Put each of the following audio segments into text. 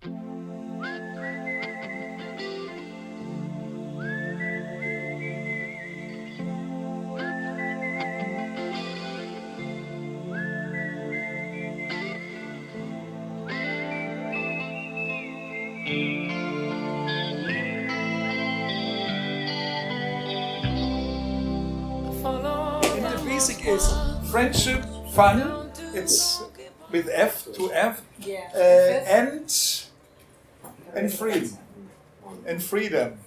Is friendship, fun, it's with F to F, and freedom. And freedom.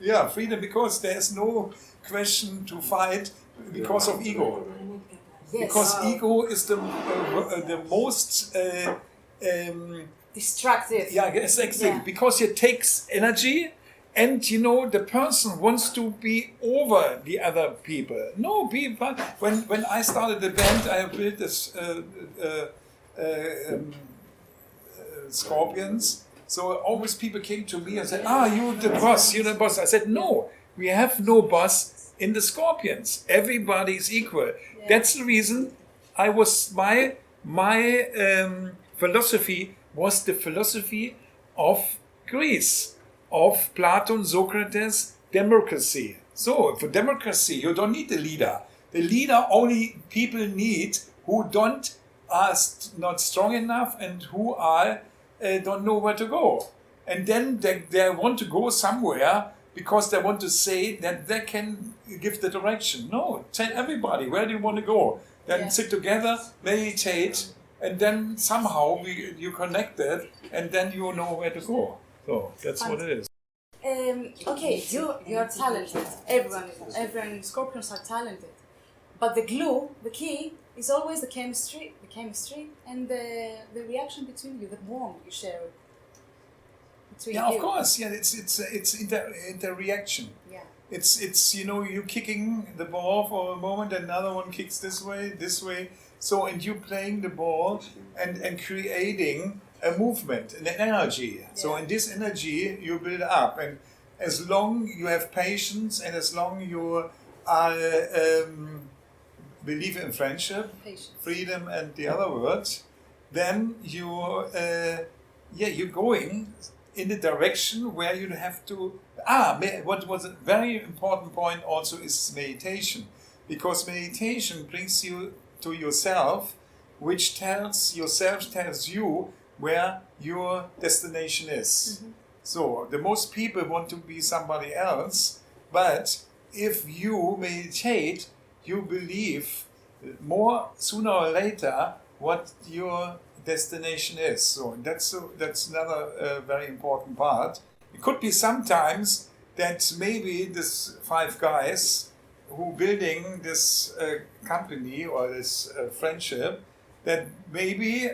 Yeah, freedom, because there's no question to fight because of ego. Yes. Because ego is the most destructive. Yeah, exactly. Yeah. Because it takes energy. And the person wants to be over the other people. No, when I started the band, I built this Scorpions. So always people came to me and said, you're the boss, you're the boss. I said, no, we have no boss in the Scorpions. Everybody is equal. Yeah. That's the reason I was, my philosophy was the philosophy of Greece. Of Plato, Socrates, democracy. So for democracy, you don't need the leader. The leader only people need who are not strong enough and who are don't know where to go. And then they want to go somewhere because they want to say that they can give the direction. No, tell everybody, where do you want to go? Then sit together, meditate, and then somehow you connect it, and then you know where to go. So that's what it is. Okay, you are talented. Everyone Scorpions are talented. But the glue, the key, is always the chemistry, and the reaction between you, the bond you share between you. Yeah, of course. Yeah, it's inter-reaction. Yeah. It's you kicking the ball for a moment, another one kicks this way. So and you playing the ball and creating a movement, an energy. Yeah. So in this energy you build up, and as long you have patience, and as long you are believe in friendship, freedom, and the other words, then you're going in the direction where you have to. What was a very important point also is meditation, because meditation brings you to yourself, which tells you where your destination is. Mm-hmm. So the most people want to be somebody else, but if you meditate, you believe more sooner or later what your destination is. So that's another very important part. It could be sometimes that maybe this 5 guys who building this company or this friendship, that maybe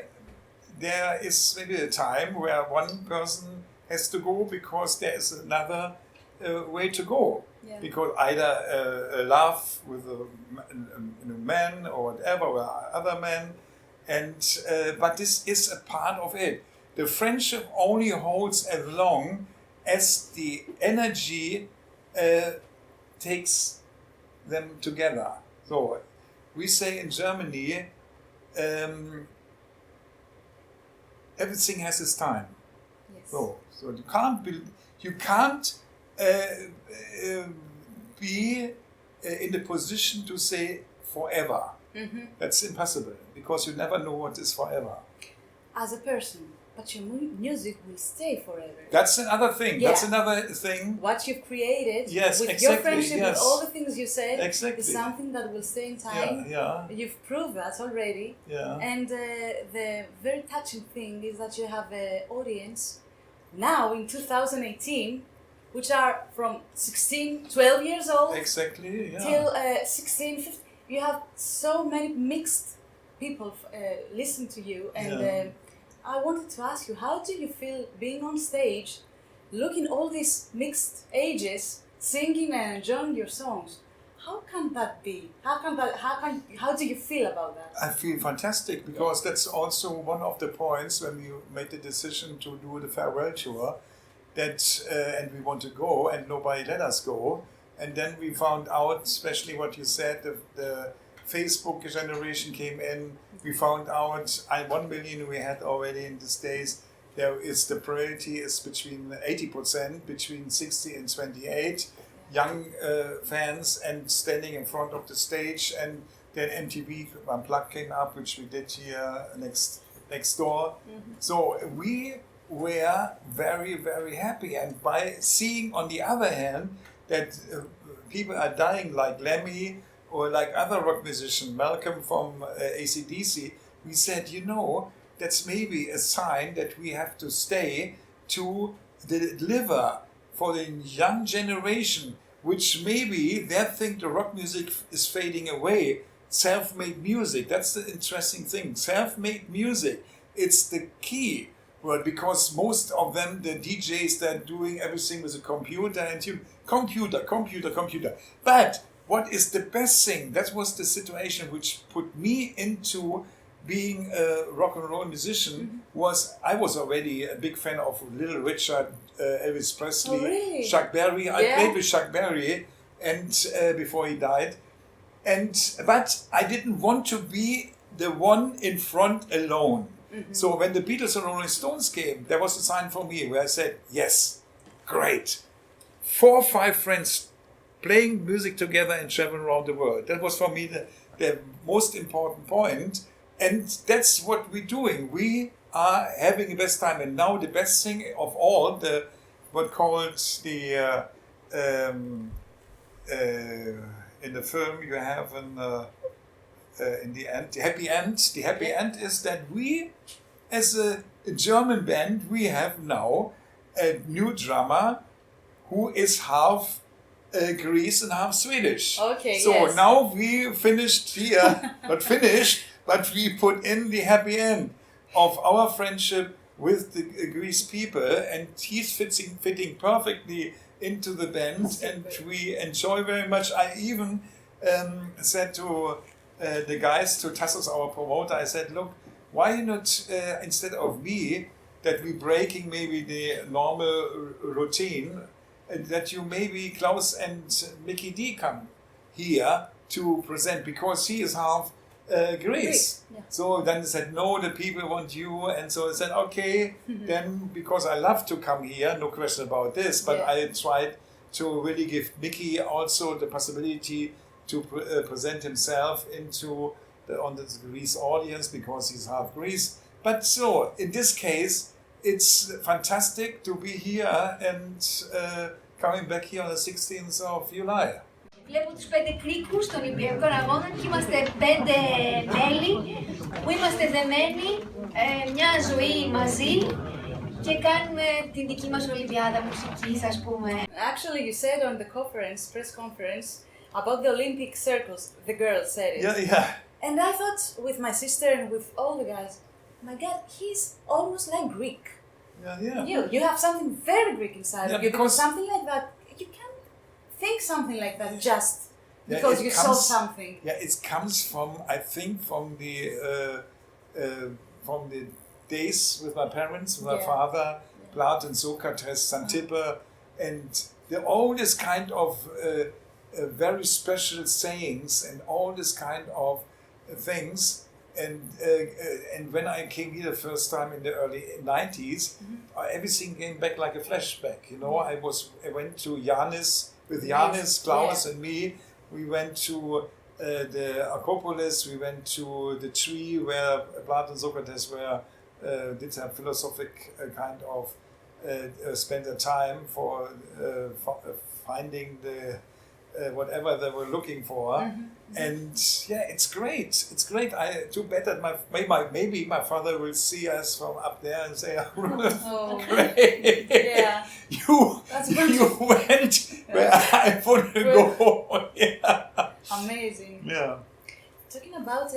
there is maybe a time where one person has to go because there is another way to go. Yeah. Because either a love with a man or whatever, or other men, and but this is a part of it. The friendship only holds as long as the energy takes them together. So we say in Germany, everything has its time. Yes. So you can't be in the position to say forever. Mm-hmm. That's impossible, because you never know what is forever. As a person, but your music will stay forever. That's another thing. Yeah. That's another thing. What you've created, yes, with exactly, your friendship, yes. with all the things you said, exactly. is something that will stay in time. Yeah. You've proved that already. Yeah. And the very touching thing is that you have an audience now in 2018, which are from 12 years old, exactly, till 16, 15. You have so many mixed people listen to you, and I wanted to ask you, how do you feel being on stage, looking all these mixed ages, singing and enjoying your songs? How can that be? How do you feel about that? I feel fantastic, because that's also one of the points when we made the decision to do the farewell tour, that and we want to go, and nobody let us go. And then we found out, especially what you said, the Facebook generation came in. We found out 1 million we had already in these days. the priority is between 80%, between 60 and 28 young fans, and standing in front of the stage. And then MTV Unplugged came up, which we did here next door. Mm-hmm. So we were very, very happy. And by seeing, on the other hand, that people are dying like Lemmy or like other rock musicians, Malcolm from AC/DC, we said, that's maybe a sign that we have to stay to deliver for the young generation, which maybe they think the rock music is fading away. Self-made music, that's the interesting thing. Self-made music, it's the key word, because most of them, the DJs, they're doing everything with a computer and computer. But what is the best thing? That was the situation which put me into being a rock and roll musician. Mm-hmm. I was already a big fan of Little Richard, Elvis Presley, really? Chuck Berry. I played with Chuck Berry, and before he died. But I didn't want to be the one in front alone. Mm-hmm. So when the Beatles and Rolling Stones came, there was a sign for me where I said, yes, great. 4 or 5 friends playing music together and traveling around the world. That was for me the most important point. And that's what we're doing. We are having the best time. And now the best thing of all, in the film you have in the end, the happy end. The happy end is that we, as a German band, we have now a new drummer who is half Greece and half Swedish. Okay. So yes. now we finished here, not finished, but we put in the happy end of our friendship with the Greece people, and he's fitting perfectly into the band, and we enjoy very much. I even said to the guys, to Tássos, our promoter, I said, look, why not instead of me, that we breaking maybe the normal routine, that you maybe Klaus and Mickey D come here to present, because he is half Greece. Yeah. So then they said, no, the people want you. And so I said, okay, then, because I love to come here, no question about this, but I tried to really give Mickey also the possibility to present himself on the Greece audience, because he's half Greece. But so, in this case, it's fantastic to be here and coming back here on the 16th of July. Βλέπω τους 5 κρίκους των Ολυμπιακών Αγώνων και είμαστε 5 μέλη που είμαστε δεμένοι μια ζωή μαζί και κάνουμε την δική μας Ολυμπιάδα μουσικής, ας πούμε. Actually, you said on the press conference, about the Olympic circles, the girls said it. Yeah. And I thought, with my sister and with all the guys, my God, he's almost like Greek. Yeah. You have something very Greek inside of you, because something like that, you can't think something like that just because you saw something. Yeah, it comes from, I think, from the days with my parents, with my father, Platon, Socrates, Xanthippe, and all this kind of very special sayings and all this kind of things. And when I came here the first time in the early 90s, everything came back like a flashback. I went to with Janis, Klaus and me. We went to the Acropolis, we went to the tree where Plato and Socrates did a philosophic kind of spend their time for finding the whatever they were looking for. And it's great. It's great. Too bad that maybe my father will see us from up there and say, great. Yeah. You went where I wouldn't go. Amazing. Yeah. Talking about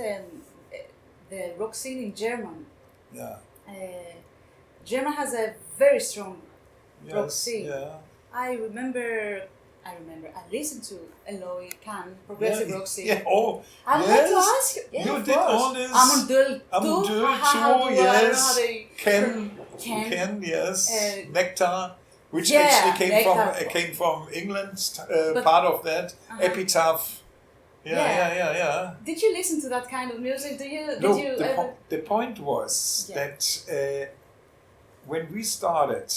the rock scene in German. Yeah. German has a very strong rock scene. Yeah. I remember I listened to Eloy Kahn, progressive rock scene. Yeah. Oh, I would like to ask you. Yeah, you of did course. all this. Amundul too, yes. Ken, yes. Nectar, which actually came from England. Part of that. Epitaph. Yeah. Did you listen to that kind of music? The point was that when we started,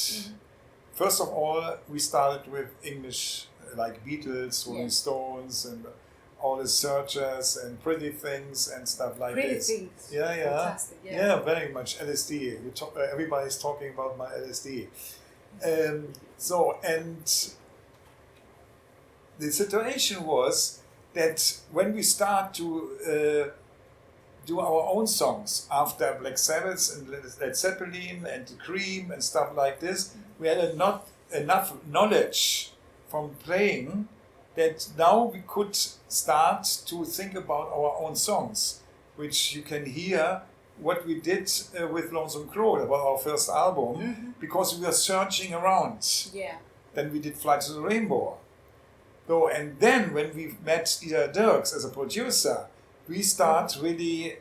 first of all, we started with English, like Beatles, Rolling Stones, and all the Searchers and Pretty Things and stuff like Pretty this. Things. Yeah, yeah. Fantastic, yeah. Yeah, very much LSD. Everybody's talking about my LSD. And the situation was that when we start to do our own songs after Black Sabbath and Led Zeppelin and Cream and stuff like this, we had not enough knowledge from playing that now we could start to think about our own songs, which you can hear what we did with Lonesome Crow, about our first album, because we were searching around. Yeah. Then we did Flight to the Rainbow. So, and then when we met Dieter Dirks as a producer, we start really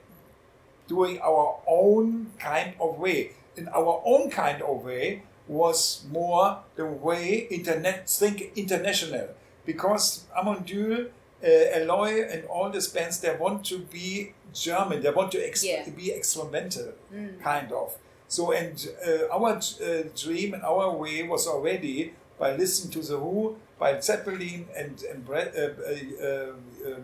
doing our own kind of way. And our own kind of way was more the way think international. Because Amondyl, Eloy and all these bands, they want to be German, they want to be experimental, kind of. So, and our dream and our way was already by listening to The Who, by Zeppelin and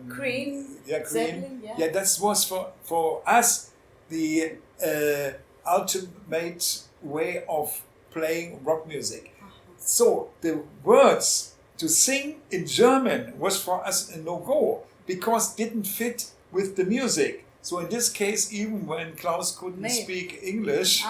Cream. Yeah, Cream. Zeppelin, yeah, that was for us the ultimate way of playing rock music. So the words to sing in German was for us a no-go because it didn't fit with the music. So in this case, even when Klaus couldn't speak English,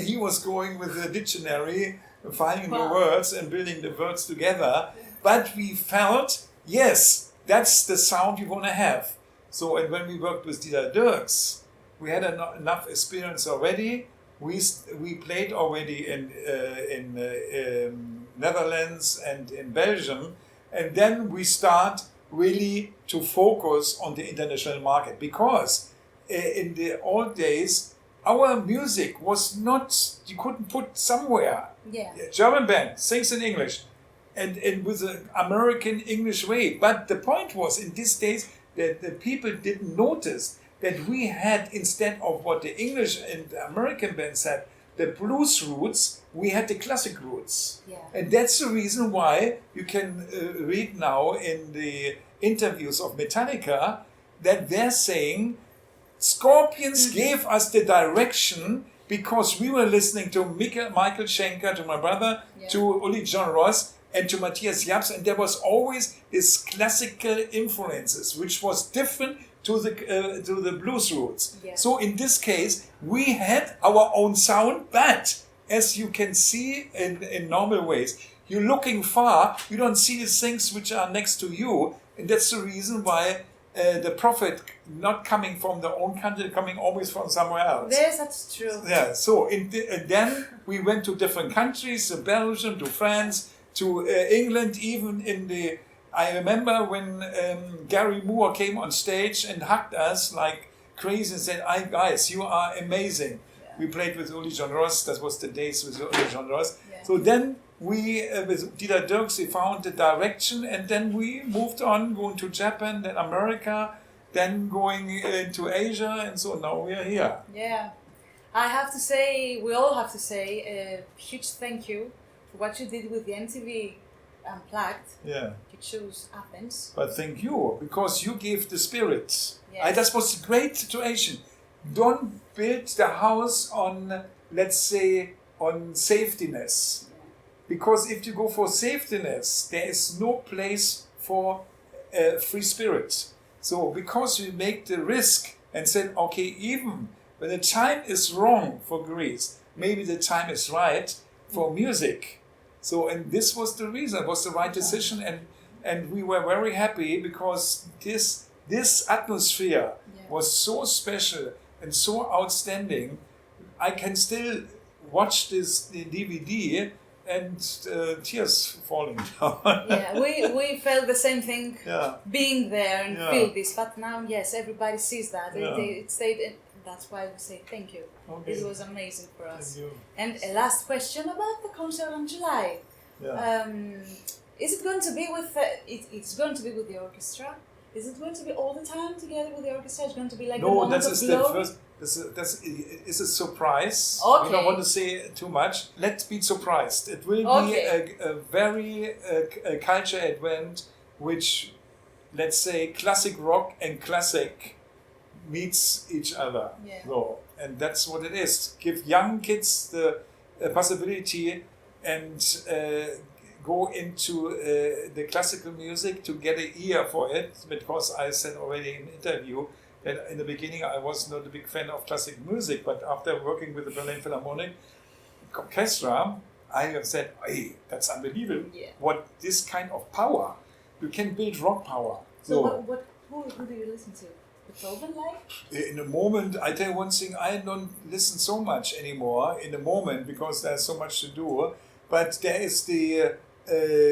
he was going with a dictionary, finding the words and building the words together. But we felt, yes, that's the sound you want to have. So, and when we worked with Dieter Dirks, we had enough experience already. We played already in Netherlands and in Belgium, and then we start really to focus on the international market, because in the old days our music was not, you couldn't put somewhere. Yeah. A German band sings in English and with an American English way, but the point was in these days that the people didn't notice that we had, instead of what the English and the American bands had, the blues roots, we had the classic roots. Yeah. And that's the reason why you can read now in the interviews of Metallica that they're saying Scorpions gave us the direction because we were listening to Michael Schenker, to my brother, to Uli John Ross, and to Matthias Japs, and there was always this classical influences, which was different to the blues roots. Yeah. So in this case, we had our own sound, but as you can see in normal ways, you're looking far, you don't see the things which are next to you, and that's the reason why the profit not coming from their own country, coming always from somewhere else. Yes, that's true. Yeah. So then we went to different countries, to Belgium, to France, to England, even in the. I remember when Gary Moore came on stage and hugged us like crazy and said, guys, you are amazing. Yeah. We played with Uli John Ross, that was the days with Uli John Ross. Yeah. So then we, with Dieter Dirks, we found the direction, and then we moved on, going to Japan, then America, then going into Asia, and so now we are here. Yeah. I have to say, we all have to say a huge thank you for what you did with the MTV Unplugged. Yeah. You chose Athens. But thank you, because you gave the spirit. Yes. That was a great situation. Don't build the house on, let's say, on safetyness. Yeah. Because if you go for safetyness, there is no place for free spirit. So because we make the risk and said, okay, even when the time is wrong for Greece, maybe the time is right for music. So, and this was the reason, it was the right decision, and we were very happy because this atmosphere was so special and so outstanding. I can still watch the DVD and tears falling down. Yeah, we felt the same thing being there and feel this, but now, yes, everybody sees that. Yeah. That's why we say thank you. Okay. It was amazing for us. Thank you. And a last question about the concert in July. Yeah. Is it going to be with? It's going to be with the orchestra. Is it going to be all the time together with the orchestra? It's going to be like no, that is the first. This is a surprise. Okay. We don't want to say too much. Let's be surprised. It will be a very culture event which, let's say, classic rock and classic meets each other. Yeah. So, and that's what it is. Give young kids the possibility and go into the classical music to get an ear for it, because I said already in an interview that in the beginning I was not a big fan of classic music, but after working with the Berlin Philharmonic Orchestra, I have said, hey, that's unbelievable. Yeah. What this kind of power, you can build rock power. So who do you listen to? Beethoven, like? In the moment, I tell you one thing, I don't listen so much anymore in the moment because there's so much to do. But there is the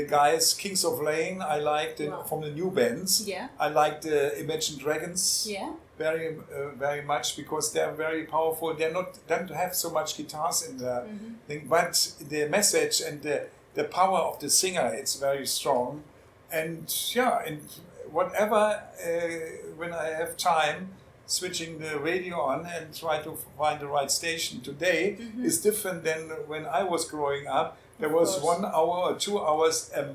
guys, Kings of Lane, I like from the new bands. Yeah. I like the Imagine Dragons very much because they're very powerful. They don't have so much guitars in the thing, but the message and the power of the singer, it's very strong. And whatever, when I have time, switching the radio on and try to find the right station today is different than when I was growing up. There was 1 hour or 2 hours a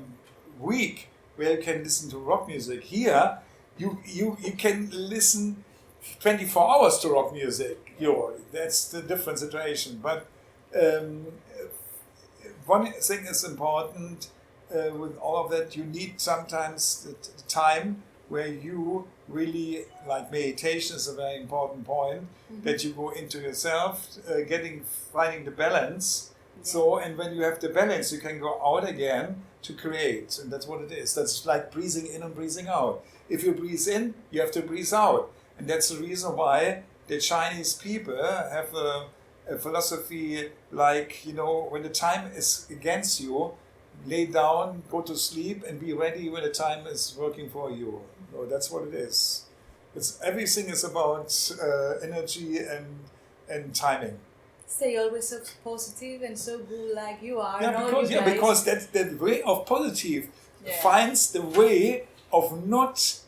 week where you can listen to rock music. Here, you can listen 24 hours to rock music. That's the different situation. But one thing is important with all of that. You need sometimes the time where you really, like meditation is a very important point, that you go into yourself, finding the balance. So, and when you have the balance, you can go out again to create. And that's what it is. That's like breathing in and breathing out. If you breathe in, you have to breathe out. And that's the reason why the Chinese people have a philosophy like, when the time is against you, lay down, go to sleep, and be ready when the time is working for you. So that's what it is. Everything is about energy and timing. Stay always so positive and so good like you are. Because that's the way of positive finds the way of not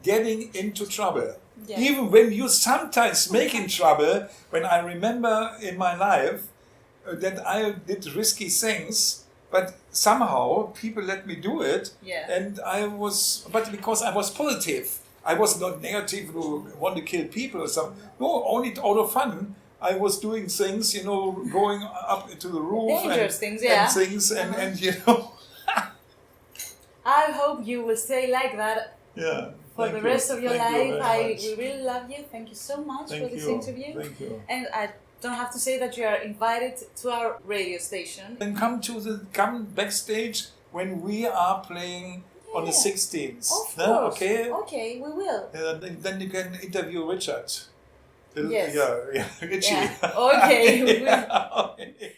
getting into trouble. Yeah. Even when you sometimes make in trouble, when I remember in my life that I did risky things, but somehow people let me do it, and but because I was positive, I was not negative who want to kill people or something. No, only out of fun. I was doing things, going up to the roof. Dangerous things, and things, and I hope you will stay like that for the rest of your life. We really love you. Thank you so much for this interview. Thank you. And I don't have to say that you are invited to our radio station. Then come backstage when we are playing on the 16th. Of course. Okay? Okay, we will. Then you can interview Richard. Yes. Richie. Yeah. Okay. Yeah.